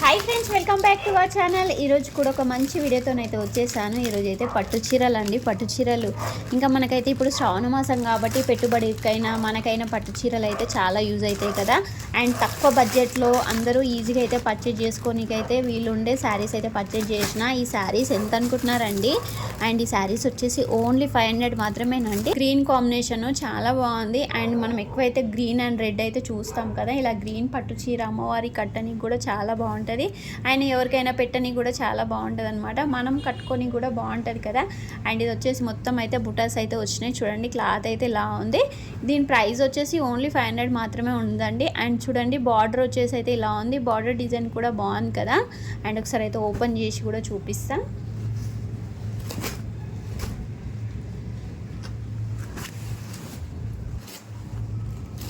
Hi friends, welcome back to our channel. ఈరోజు కూడా ఒక మంచి వీడియోతోనైతే వచ్చేసాను. ఈరోజు అయితే పట్టు చీరలు అండి. పట్టు చీరలు ఇంకా మనకైతే ఇప్పుడు శ్రావణ మాసం కాబట్టి పెట్టుబడికైనా మనకైనా పట్టు చీరలు అయితే చాలా యూజ్ అవుతాయి కదా. అండ్ తక్కువ బడ్జెట్లో అందరూ ఈజీగా అయితే పర్చేజ్ చేసుకోనికైతే వీళ్ళుండే శారీస్ అయితే పర్చేజ్ చేసిన. ఈ శారీస్ ఎంత అనుకుంటున్నారండి? అండ్ ఈ శారీస్ వచ్చేసి ఓన్లీ 500 మాత్రమేనండి. గ్రీన్ కాంబినేషన్ చాలా బాగుంది. అండ్ మనం ఎక్కువైతే గ్రీన్ అండ్ రెడ్ అయితే చూస్తాం కదా. ఇలా గ్రీన్ పట్టు చీర అమ్మవారి కట్టనికి కూడా చాలా బాగుంటుంది. ఆయన ఎవరికైనా పెట్టని కూడా చాలా బాగుంటుంది అనమాట. మనం కట్టుకొని కూడా బాగుంటుంది కదా. అండ్ ఇది వచ్చేసి మొత్తం అయితే బుటాస్ అయితే వచ్చినాయి. చూడండి, క్లాత్ అయితే ఇలా ఉంది. దీని ప్రైస్ వచ్చేసి ఓన్లీ 500 మాత్రమే ఉందండి. అండ్ చూడండి, బార్డర్ వచ్చేసి అయితే ఇలా ఉంది. బార్డర్ డిజైన్ కూడా బాగుంది కదా. అండ్ ఒకసారి అయితే ఓపెన్ చేసి కూడా చూపిస్తాను.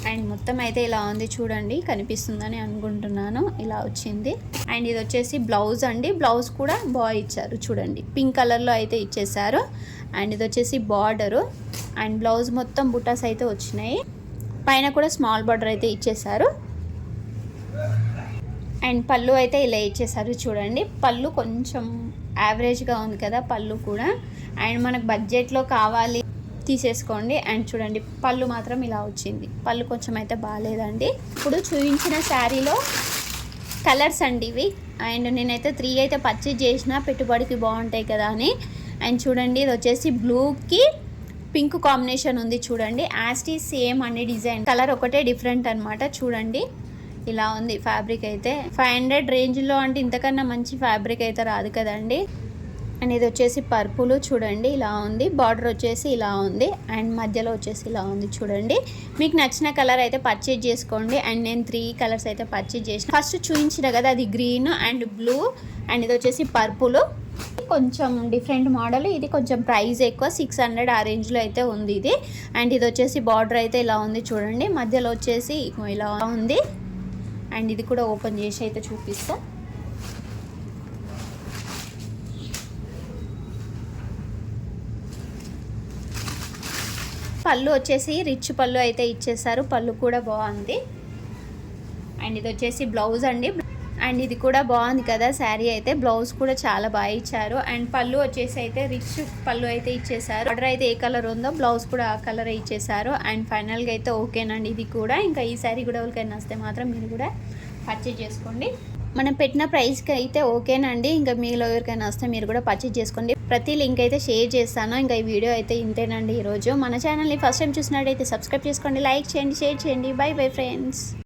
అండ్ మొత్తం అయితే ఇలా ఉంది. చూడండి, కనిపిస్తుందని అనుకుంటున్నాను. ఇలా వచ్చింది. అండ్ ఇది వచ్చేసి బ్లౌజ్ అండి. బ్లౌజ్ కూడా బాగా ఇచ్చారు. చూడండి, పింక్ కలర్లో అయితే ఇచ్చేసారు. అండ్ ఇది వచ్చేసి బార్డరు. అండ్ బ్లౌజ్ మొత్తం బుటాస్ అయితే వచ్చినాయి. పైన కూడా స్మాల్ బార్డర్ అయితే ఇచ్చేసారు. అండ్ పళ్ళు అయితే ఇలా ఇచ్చేసారు. చూడండి, పళ్ళు కొంచెం యావరేజ్గా ఉంది కదా పళ్ళు కూడా. అండ్ మనకు బడ్జెట్లో కావాలి తీసేసుకోండి. అండ్ చూడండి, పళ్ళు మాత్రం ఇలా వచ్చింది. పళ్ళు కొంచెం అయితే బాగాలేదండి. ఇప్పుడు చూపించిన శారీలో కలర్స్ అండి ఇవి. అండ్ నేనైతే 3 అయితే పర్చేజ్ చేసిన, పెట్టుబడికి బాగుంటాయి కదా అని. అండ్ చూడండి, ఇది వచ్చేసి బ్లూకి పింక్ కాంబినేషన్ ఉంది. చూడండి, యాస్టీ సేమ్ అన్ని డిజైన్, కలర్ ఒకటే డిఫరెంట్ అనమాట. చూడండి, ఇలా ఉంది ఫ్యాబ్రిక్ అయితే. 500 రేంజ్లో అంటే ఇంతకన్నా మంచి ఫ్యాబ్రిక్ అయితే రాదు కదండి. అండ్ ఇది వచ్చేసి పర్పుల్. చూడండి, ఇలా ఉంది. బార్డర్ వచ్చేసి ఇలా ఉంది. అండ్ మధ్యలో వచ్చేసి ఇలా ఉంది. చూడండి, మీకు నచ్చిన కలర్ అయితే పర్చేజ్ చేసుకోండి. అండ్ నేను 3 కలర్స్ అయితే పర్చేజ్ చేసిన. ఫస్ట్ చూపించిన కదా, అది గ్రీన్ అండ్ బ్లూ. అండ్ ఇది వచ్చేసి పర్పుల్. కొంచెం డిఫరెంట్ మోడల్. ఇది కొంచెం ప్రైస్ ఎక్కువ, 600 ఆ రేంజ్లో అయితే ఉంది ఇది. అండ్ ఇది వచ్చేసి బార్డర్ అయితే ఇలా ఉంది. చూడండి, మధ్యలో వచ్చేసి ఇలా ఉంది. అండ్ ఇది కూడా ఓపెన్ చేసి అయితే చూపిస్తా. పళ్ళు వచ్చేసి రిచ్ పళ్ళు అయితే ఇచ్చేసారు. పళ్ళు కూడా బాగుంది. అండ్ ఇది వచ్చేసి బ్లౌజ్ అండి. అండ్ ఇది కూడా బాగుంది కదా శారీ అయితే. బ్లౌజ్ కూడా చాలా బాగా ఇచ్చారు. అండ్ పళ్ళు వచ్చేసి అయితే రిచ్ పళ్ళు అయితే ఇచ్చేసారు. ఆర్డర్ అయితే ఏ కలర్ ఉందో బ్లౌజ్ కూడా ఆ కలర్ ఇచ్చేసారు. అండ్ ఫైనల్గా అయితే ఓకేనండి ఇది కూడా. ఇంకా ఈ శారీ కూడా ఎవరికైనా వస్తే మాత్రం మీరు కూడా పర్చేజ్ చేసుకోండి. మనం పెట్టిన ప్రైస్కి అయితే ఓకేనండి. ఇంకా మీలో ఎవరికైనా వస్తే మీరు కూడా పర్చేజ్ చేసుకోండి. ప్రతి లింక్ అయితే షేర్ చేస్తాను. ఇంకా ఈ వీడియో అయితే ఇంతేనండి ఈరోజు. మన ఛానల్ని ఫస్ట్ టైం చూసినట్టయితే సబ్స్క్రైబ్ చేసుకోండి, లైక్ చేయండి, షేర్ చేయండి. By bye friends.